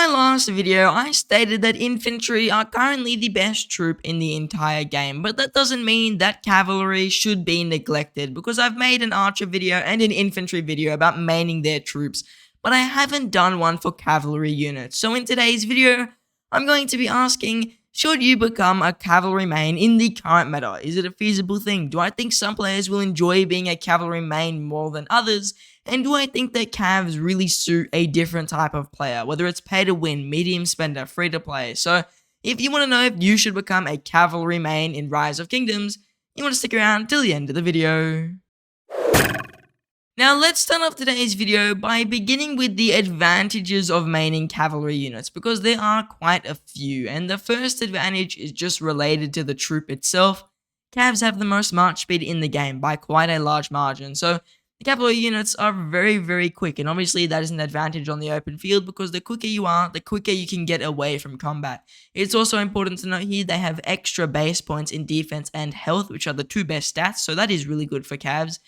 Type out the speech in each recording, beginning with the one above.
my last video, I stated that infantry are currently the best troop in the entire game, but that doesn't mean that cavalry should be neglected, because I've made an archer video and an infantry video about maining their troops, but I haven't done one for cavalry units. So in today's video, I'm going to be asking, should you become a cavalry main in the current meta? Is it a feasible thing? Do I think some players will enjoy being a cavalry main more than others? And do I think that Cavs really suit a different type of player, whether it's pay to win, medium spender, free to play? So if you want to know if you should become a cavalry main in Rise of Kingdoms, you want to stick around till the end of the video. Now let's start off today's video by beginning with the advantages of maining cavalry units, because there are quite a few, and the first advantage is just related to the troop itself. Cavs have the most march speed in the game by quite a large margin, so the cavalry units are very quick, and obviously that is an advantage on the open field, because the quicker you are, the quicker you can get away from combat. It's also important to note here they have extra base points in defense and health, which are the two best stats, so that is really good for Cavs.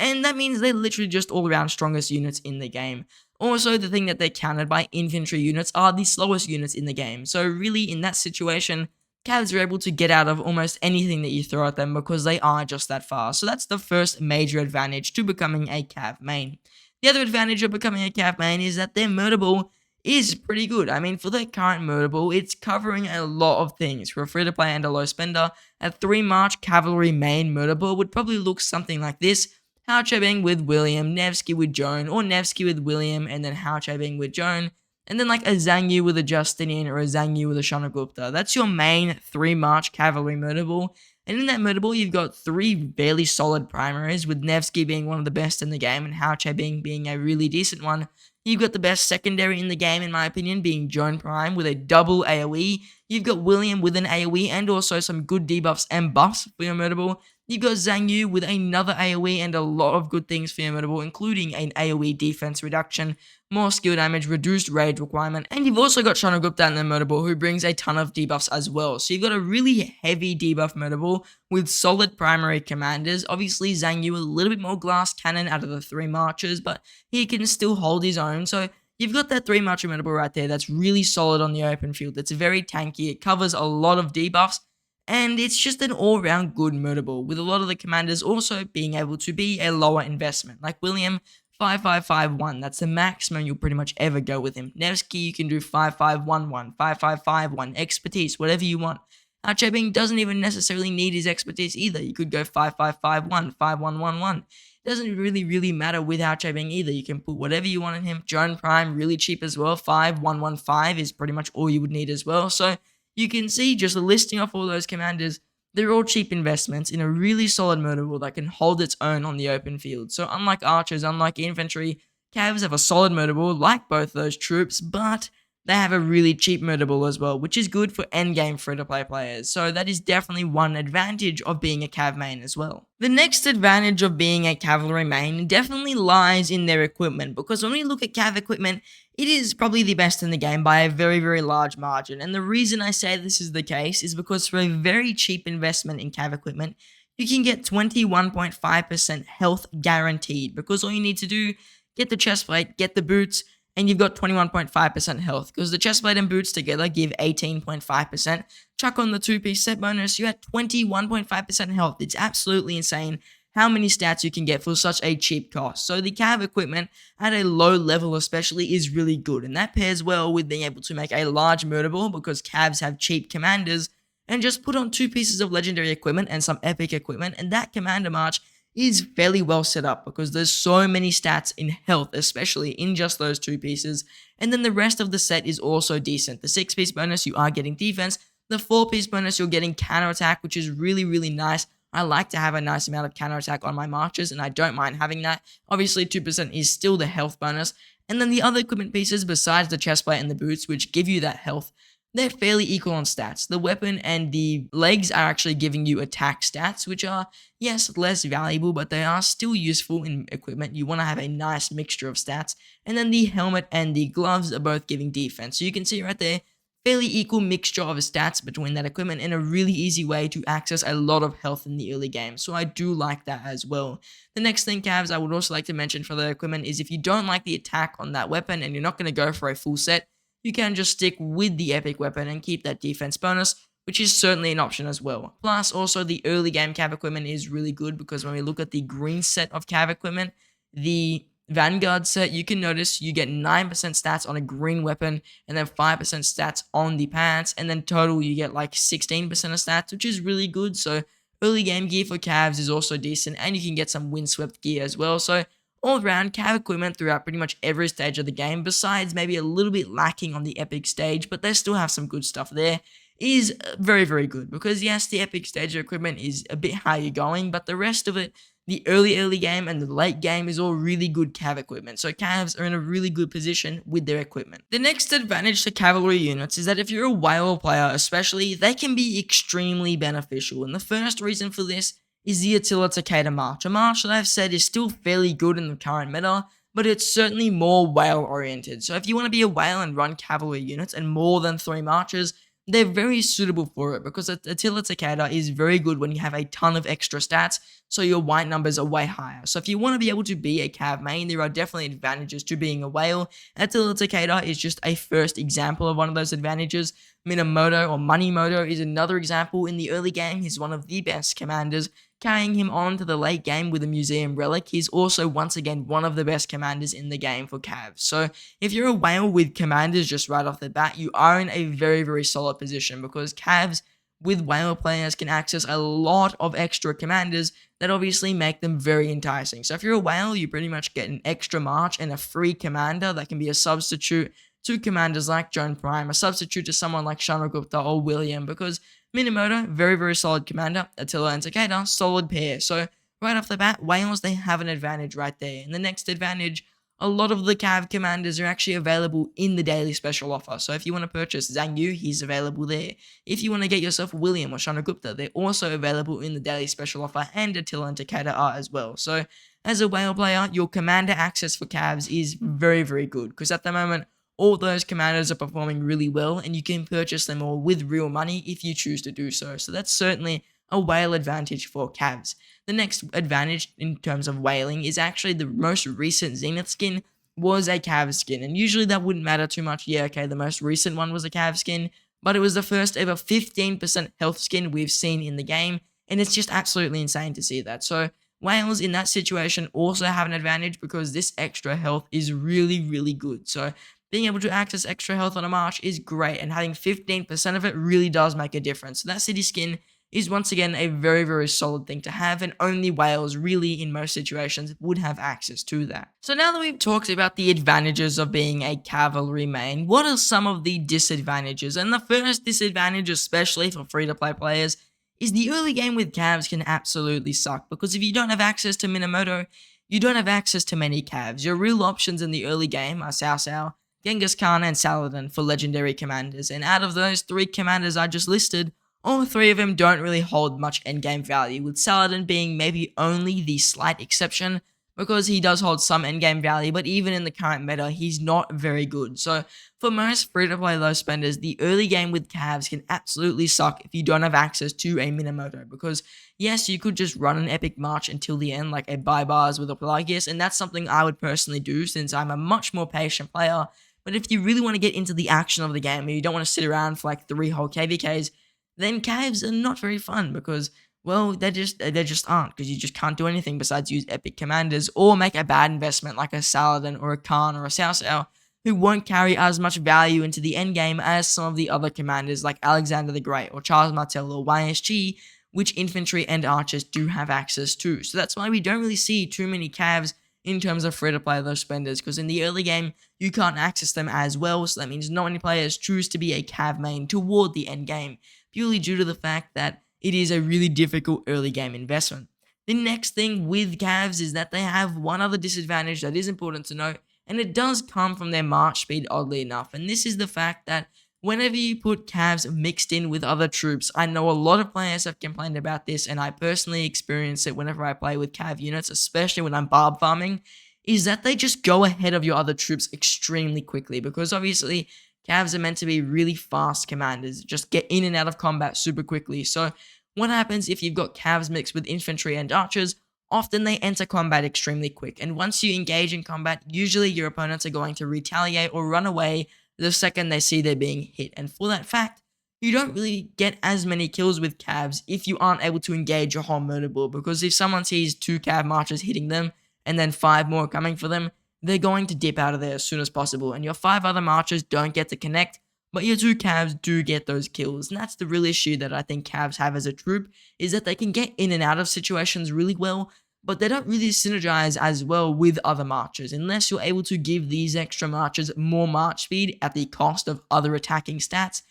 And that means they're literally just all-around strongest units in the game. Also, the thing that they're countered by infantry units are the slowest units in the game. So really, in that situation, Cavs are able to get out of almost anything that you throw at them because they are just that fast. So that's the first major advantage to becoming a Cav main. The other advantage of becoming a Cav main is that their Murderball is pretty good. I mean, for their current Murderball, it's covering a lot of things. For a free-to-play and a low spender, a 3-march cavalry main Murderball would probably look something like this. Hao Bing with William, Nevsky with Joan, or Nevsky with William, and then Hao Bing with Joan, and then like a Zhang Yu with a Justinian or a Zhang Yu with a Chandragupta. That's your main 3-march cavalry Murderball, and in that Murderball you've got 3 fairly solid primaries, with Nevsky being one of the best in the game and Hao Bing being a really decent one. You've got the best secondary in the game, in my opinion, being Joan Prime with a double AoE. You've got William with an AoE and also some good debuffs and buffs for your Murderball. You've got Zhang Yu with another AoE and a lot of good things for your Murderball, including an AoE defense reduction, more skill damage, reduced rage requirement, and you've also got Chandragupta in the Murderball, who brings a ton of debuffs as well. So you've got a really heavy debuff Murderball with solid primary commanders. Obviously, Zhang Yu a little bit more glass cannon out of the 3 marches, but he can still hold his own. So you've got that 3-marcher Murderball right there that's really solid on the open field. It's very tanky, it covers a lot of debuffs, and it's just an all-round good Murderball, with a lot of the commanders also being able to be a lower investment. Like William, 5551, that's the maximum you'll pretty much ever go with him. Nevsky, you can do 5511, 5551, expertise, whatever you want. Hao Bing doesn't even necessarily need his expertise either. You could go 5551, 5111. It doesn't really matter with Hao Bing either. You can put whatever you want in him. Joan Prime, really cheap as well. 5115 is pretty much all you would need as well. So you can see, just listing off all those commanders, they're all cheap investments in a really solid Murderball that can hold its own on the open field. So unlike archers, unlike infantry, Cavs have a solid Murderball like both those troops, but they have a really cheap Murderball as well, which is good for endgame free-to-play players. So that is definitely one advantage of being a Cav main as well. The next advantage of being a cavalry main definitely lies in their equipment, because when we look at Cav equipment, it is probably the best in the game by a very large margin. And the reason I say this is the case is because for a very cheap investment in Cav equipment, you can get 21.5% health guaranteed, because all you need to do, get the chestplate, get the boots, and you've got 21.5% health, because the chestplate and boots together give 18.5%. Chuck on the 2-piece set bonus, you had 21.5% health. It's absolutely insane how many stats you can get for such a cheap cost. So the Cav equipment at a low level especially is really good, and that pairs well with being able to make a large Murderball, because Cavs have cheap commanders, and just put on 2 pieces of legendary equipment and some epic equipment, and that commander march is fairly well set up, because there's so many stats in health, especially in just those 2 pieces, and then the rest of the set is also decent. The 6-piece bonus, you are getting defense. The 4-piece bonus, you're getting counterattack, which is really nice. I like to have a nice amount of counterattack on my marches, and I don't mind having that. Obviously, 2% is still the health bonus, and then the other equipment pieces besides the chestplate and the boots, which give you that health, they're fairly equal on stats. The weapon and the legs are actually giving you attack stats, which are, yes, less valuable, but they are still useful in equipment. You want to have a nice mixture of stats. And then the helmet and the gloves are both giving defense. So you can see right there, fairly equal mixture of stats between that equipment, and a really easy way to access a lot of health in the early game. So I do like that as well. The next thing, Cavs, I would also like to mention for the equipment is if you don't like the attack on that weapon and you're not going to go for a full set, you can just stick with the epic weapon and keep that defense bonus, which is certainly an option as well. Plus, also the early game cav equipment is really good because when we look at the green set of cav equipment, the Vanguard set, you can notice you get 9% stats on a green weapon and then 5% stats on the pants, and then total you get like 16% of stats, which is really good. So early game gear for Cavs is also decent, and you can get some windswept gear as well. So all around, Cav equipment throughout pretty much every stage of the game, besides maybe a little bit lacking on the epic stage, but they still have some good stuff there, is very, very good. Because yes, the epic stage of equipment is a bit higher going, but the rest of it, the early game and the late game, is all really good cav equipment. So Cavs are in a really good position with their equipment. The next advantage to cavalry units is that if you're a whale player especially, they can be extremely beneficial. And the first reason for this is the Attila Takeda March. A march that I've said is still fairly good in the current meta, but it's certainly more whale oriented. So if you want to be a whale and run cavalry units and more than 3 marches, they're very suitable for it because Attila Takeda is very good when you have a ton of extra stats, so your white numbers are way higher. So if you want to be able to be a cav main, there are definitely advantages to being a whale. Attila Takeda is just a first example of one of those advantages. Minamoto or Moneymoto is another example. In the early game, he's one of the best commanders. Carrying him on to the late game with a museum relic, he's also once again one of the best commanders in the game for Cavs. So if you're a whale with commanders just right off the bat, you are in a very, very solid position because Cavs with whale players can access a lot of extra commanders that obviously make them very enticing. So if you're a whale, you pretty much get an extra march and a free commander that can be a substitute to commanders like Joan Prime, a substitute to someone like Chandragupta or William, because Minamoto, very, very solid commander. Attila and Takeda, solid pair. So right off the bat, whales, they have an advantage right there. And the next advantage, a lot of the Cav commanders are actually available in the daily special offer. So if you want to purchase Zhang Yu, he's available there. If you want to get yourself William or Chandragupta, they're also available in the daily special offer, and Attila and Takeda are as well. So as a whale player, your commander access for Cavs is very, very good because at the moment, all those commanders are performing really well, and you can purchase them all with real money if you choose to do so. So that's certainly a whale advantage for Cavs. The next advantage in terms of whaling is actually the most recent Zenith skin was a Cav skin, and usually that wouldn't matter too much. Yeah, okay, the most recent one was a Cav skin, but it was the first ever 15% health skin we've seen in the game, and it's just absolutely insane to see that. So whales in that situation also have an advantage because this extra health is really, really good. So being able to access extra health on a march is great, and having 15% of it really does make a difference. So that city skin is once again a very, very solid thing to have, and only whales really in most situations would have access to that. So now that we've talked about the advantages of being a cavalry main, what are some of the disadvantages? And the first disadvantage, especially for free-to-play players, is the early game with Cavs can absolutely suck, because if you don't have access to Minamoto, you don't have access to many Cavs. Your real options in the early game are Cao Cao, Genghis Khan, and Saladin for legendary commanders, and out of those 3 commanders I just listed, all 3 of them don't really hold much endgame value, with Saladin being maybe only the slight exception, because he does hold some endgame value, but even in the current meta, he's not very good. So for most free-to-play low spenders, the early game with Cavs can absolutely suck if you don't have access to a Minamoto, because yes, you could just run an epic march until the end, like a buy bars with a Pelagius, and that's something I would personally do since I'm a much more patient player. But if you really want to get into the action of the game, and you don't want to sit around for like 3 whole KVKs, then Cavs are not very fun because, well, they just aren't, because you just can't do anything besides use epic commanders or make a bad investment like a Saladin or a Khan or a Cao Cao, who won't carry as much value into the endgame as some of the other commanders like Alexander the Great or Charles Martel or YSG, which infantry and archers do have access to. So that's why we don't really see too many Cavs in terms of free-to-play low spenders, because in the early game, you can't access them as well, so that means not many players choose to be a Cav main toward the end game, purely due to the fact that it is a really difficult early game investment. The next thing with Cavs is that they have one other disadvantage that is important to note, and it does come from their march speed, oddly enough, and this is the fact that whenever you put Cavs mixed in with other troops, I know a lot of players have complained about this, and I personally experience it whenever I play with Cav units, especially when I'm barb farming, is that they just go ahead of your other troops extremely quickly, because obviously Cavs are meant to be really fast commanders, just get in and out of combat super quickly. So what happens if you've got Cavs mixed with infantry and archers? Often they enter combat extremely quick, and once you engage in combat, usually your opponents are going to retaliate or run away the second they see they're being hit. And for that fact, you don't really get as many kills with Cavs if you aren't able to engage your whole Murderball, because if someone sees 2 Cav marchers hitting them and then 5 more coming for them, they're going to dip out of there as soon as possible, and your 5 other marchers don't get to connect, but your 2 Cavs do get those kills. And that's the real issue that I think Cavs have as a troop, is that they can get in and out of situations really well, but they don't really synergize as well with other marchers unless you're able to give these extra marchers more march speed at the cost of other attacking stats.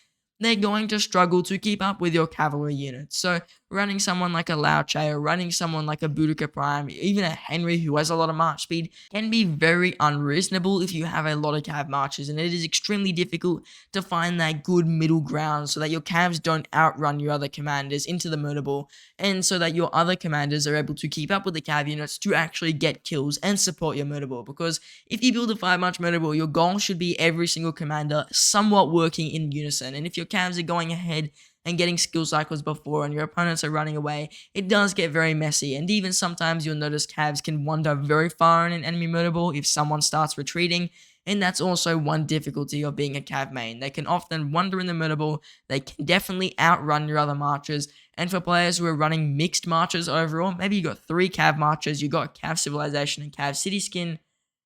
They're going to struggle to keep up with your cavalry units. So running someone like a Lao Che or running someone like a Boudica Prime, even a Henry who has a lot of march speed, can be very unreasonable if you have a lot of cav marchers, and it is extremely difficult to find that good middle ground so that your cavs don't outrun your other commanders into the Murderball, and so that your other commanders are able to keep up with the cav units to actually get kills and support your Murderball. Because if you build a 5-march Murderball, your goal should be every single commander somewhat working in unison, and if your cavs are going ahead and getting skill cycles before and your opponents are running away, it does get very messy. And even sometimes you'll notice cavs can wander very far in an enemy Murderball if someone starts retreating, and that's also one difficulty of being a cav main. They can often wander in the Murderball, they can definitely outrun your other marchers, and for players who are running mixed marchers overall, maybe you got 3 cav marchers, you got cav civilization and cav city skin,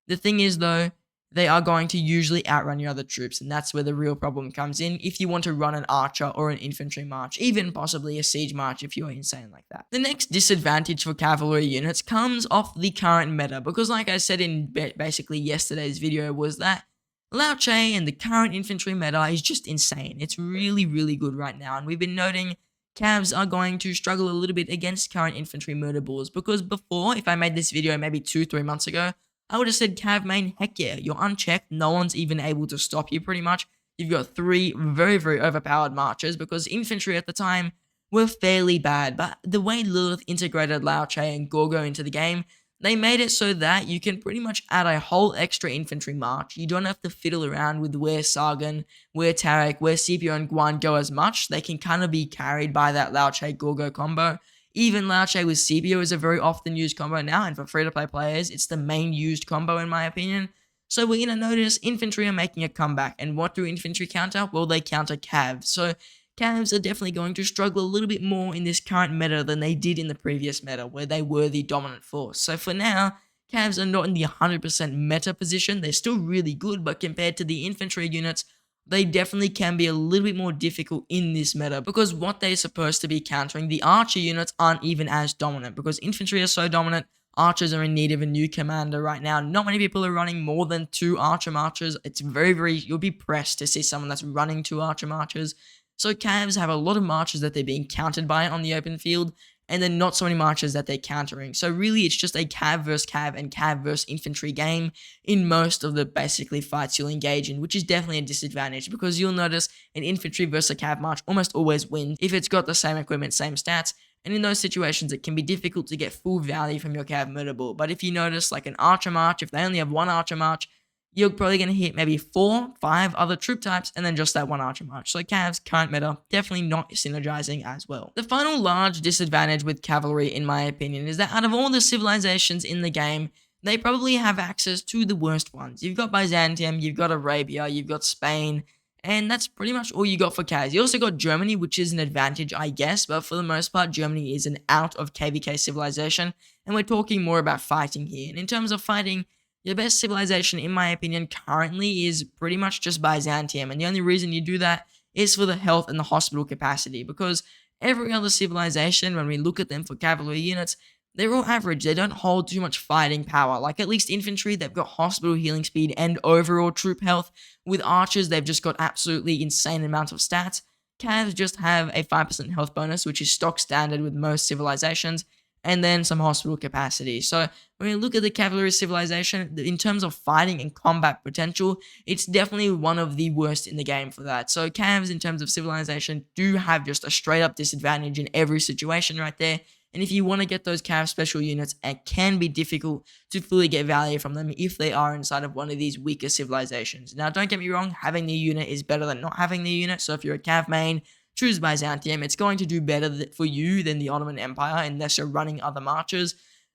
the thing is though, they are going to usually outrun your other troops, and that's where the real problem comes in if you want to run an archer or an infantry march, even possibly a siege march if you're insane like that. The next disadvantage for cavalry units comes off the current meta, because like I said in basically yesterday's video, was that Lao Che and the current infantry meta is just insane. It's really, really good right now, and we've been noting Cavs are going to struggle a little bit against current infantry Murderballs, because before, if I made this video maybe 2-3 months ago, I would have said cav main, heck yeah, you're unchecked, no one's even able to stop you pretty much. You've got 3 very, very overpowered marchers, because infantry at the time were fairly bad, but the way Lilith integrated Lao Che and Gorgo into the game, they made it so that you can pretty much add a whole extra infantry march. You don't have to fiddle around with where Sargon, where Tarek, where Scipio and Guan go as much. They can kind of be carried by that Lao Che Gorgo combo. Even Lao Che with Scipio is a very often used combo now, and for free-to-play players, it's the main used combo in my opinion. So we're going to notice infantry are making a comeback, and what do infantry counter? Well, they counter cavs. So cavs are definitely going to struggle a little bit more in this current meta than they did in the previous meta, where they were the dominant force. So for now, cavs are not in the 100% meta position. They're still really good, but compared to the infantry units, they definitely can be a little bit more difficult in this meta, because what they're supposed to be countering, the archer units aren't even as dominant, because infantry are so dominant. Archers are in need of a new commander right now. Not many people are running more than 2 archer marchers. It's very, you'll be pressed to see someone that's running 2 archer marchers. So cavs have a lot of marchers that they're being countered by on the open field, and then not so many marchers that they're countering. So really, it's just a cav versus cav and cav versus infantry game in most of the basically fights you'll engage in, which is definitely a disadvantage, because you'll notice an infantry versus a cav march almost always wins if it's got the same equipment, same stats, and in those situations, it can be difficult to get full value from your cav Murderball. But if you notice, like an archer march, if they only have 1 archer march, you're probably going to hit maybe 4, 5 other troop types, and then just that 1 archer march. So cavs, current meta, definitely not synergizing as well. The final large disadvantage with cavalry, in my opinion, is that out of all the civilizations in the game, they probably have access to the worst ones. You've got Byzantium, you've got Arabia, you've got Spain, and that's pretty much all you got for cavs. You also got Germany, which is an advantage, I guess, but for the most part, Germany is an out of KVK civilization, and we're talking more about fighting here. And in terms of fighting, your best civilization, in my opinion, currently is pretty much just Byzantium, and the only reason you do that is for the health and the hospital capacity, because every other civilization, when we look at them for cavalry units, they're all average. They don't hold too much fighting power. Like at least infantry, they've got hospital healing speed and overall troop health. With archers, they've just got absolutely insane amounts of stats. Cavs just have a 5% health bonus, which is stock standard with most civilizations, and then some hospital capacity. So when you look at the cavalry civilization, in terms of fighting and combat potential, it's definitely one of the worst in the game for that. So cavs, in terms of civilization, do have just a straight up disadvantage in every situation right there. And if you want to get those cav special units, it can be difficult to fully get value from them if they are inside of one of these weaker civilizations. Now, don't get me wrong, having the unit is better than not having the unit. So if you're a cav main, choose Byzantium. It's going to do better for you than the Ottoman Empire unless you're running other marchers.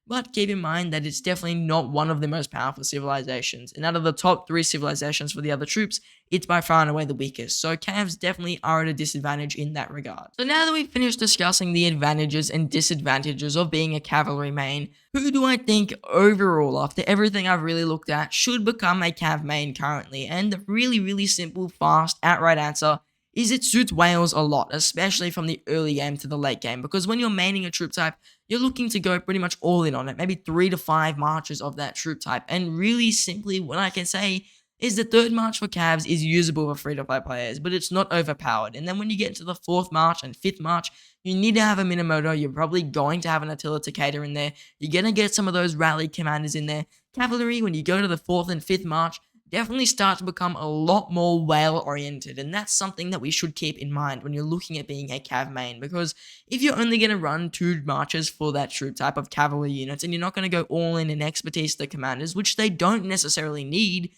But keep in mind that it's definitely not one of the most powerful civilizations. And out of the top 3 civilizations for the other troops, it's by far and away the weakest. So Cavs definitely are at a disadvantage in that regard. So now that we've finished discussing the advantages and disadvantages of being a cavalry main, who do I think overall, after everything I've really looked at, should become a cav main currently? And the really simple, fast, outright answer is it suits Wales a lot, especially from the early game to the late game, because when you're maining a troop type, you're looking to go pretty much all in on it, maybe 3 to 5 marches of that troop type. And really simply, what I can say is the third march for Cavs is usable for free-to-play players, but it's not overpowered. And then when you get into the fourth march and fifth march, you need to have a Minamoto. You're probably going to have an Attila Takeda in there. You're going to get some of those rally commanders in there. Cavalry, when you go to the fourth and fifth march, definitely start to become a lot more whale oriented, and that's something that we should keep in mind when you're looking at being a cav main, because if you're only going to run 2 marches for that troop type of cavalry units and you're not going to go all in expertise to the commanders, which they don't necessarily need,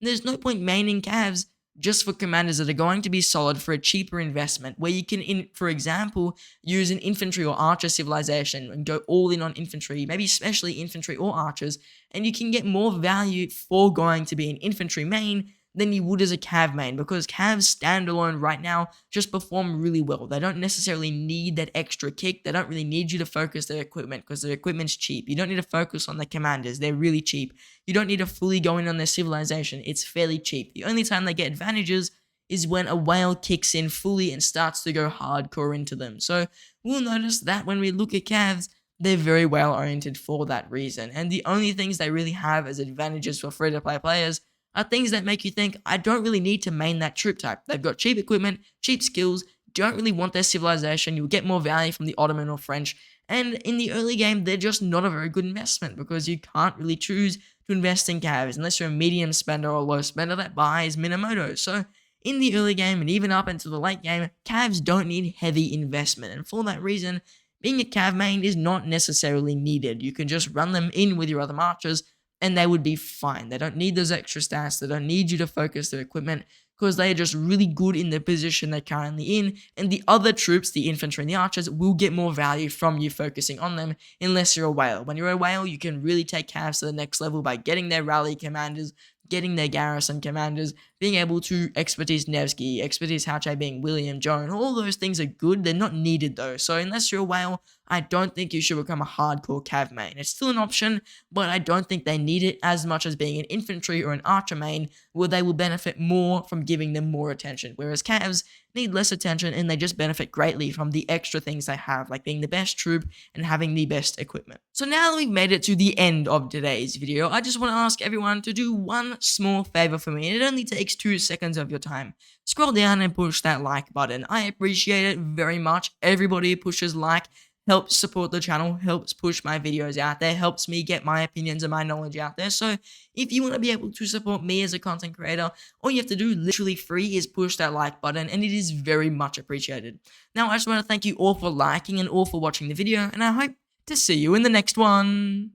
there's no point maining cavs just for commanders that are going to be solid for a cheaper investment, where you can, for example, use an infantry or archer civilization and go all in on infantry, maybe especially infantry or archers, and you can get more value for going to be an infantry main than you would as a cav main, because cavs standalone right now just perform really well. They don't necessarily need that extra kick. They don't really need you to focus their equipment, because their equipment's cheap. You don't need to focus on the commanders. They're really cheap. You don't need to fully go in on their civilization. It's fairly cheap. The only time they get advantages is when a whale kicks in fully and starts to go hardcore into them. So we'll notice that when we look at cavs, they're very well oriented for that reason. And the only things they really have as advantages for free-to-play players are things that make you think, I don't really need to main that troop type. They've got cheap equipment, cheap skills, don't really want their civilization. You'll get more value from the Ottoman or French. And in the early game, they're just not a very good investment, because you can't really choose to invest in cavs unless you're a medium spender or low spender that buys Minamoto. So in the early game and even up into the late game, cavs don't need heavy investment. And for that reason, being a cav main is not necessarily needed. You can just run them in with your other marchers and they would be fine. They don't need those extra stats. They don't need you to focus their equipment, because they are just really good in the position they're currently in, and the other troops, the infantry and the archers, will get more value from you focusing on them, unless you're a whale. When you're a whale, you can really take cavs to the next level by getting their rally commanders, getting their garrison commanders, being able to expertise Nevsky, expertise Hauche being William, Joan. All those things are good. They're not needed though. So unless you're a whale, I don't think you should become a hardcore cav main. It's still an option, but I don't think they need it as much as being an infantry or an archer main, where they will benefit more from giving them more attention. Whereas cavs need less attention, and they just benefit greatly from the extra things they have, like being the best troop and having the best equipment. So now that we've made it to the end of today's video, I just want to ask everyone to do one small favor for me, and it only takes 2 seconds of your time. Scroll down and push that like button. I appreciate it very much. Everybody who pushes like helps support the channel, helps push my videos out there, helps me get my opinions and my knowledge out there. So if you want to be able to support me as a content creator, all you have to do, literally free, is push that like button, and it is very much appreciated. Now, I just want to thank you all for liking and all for watching the video, and I hope to see you in the next one.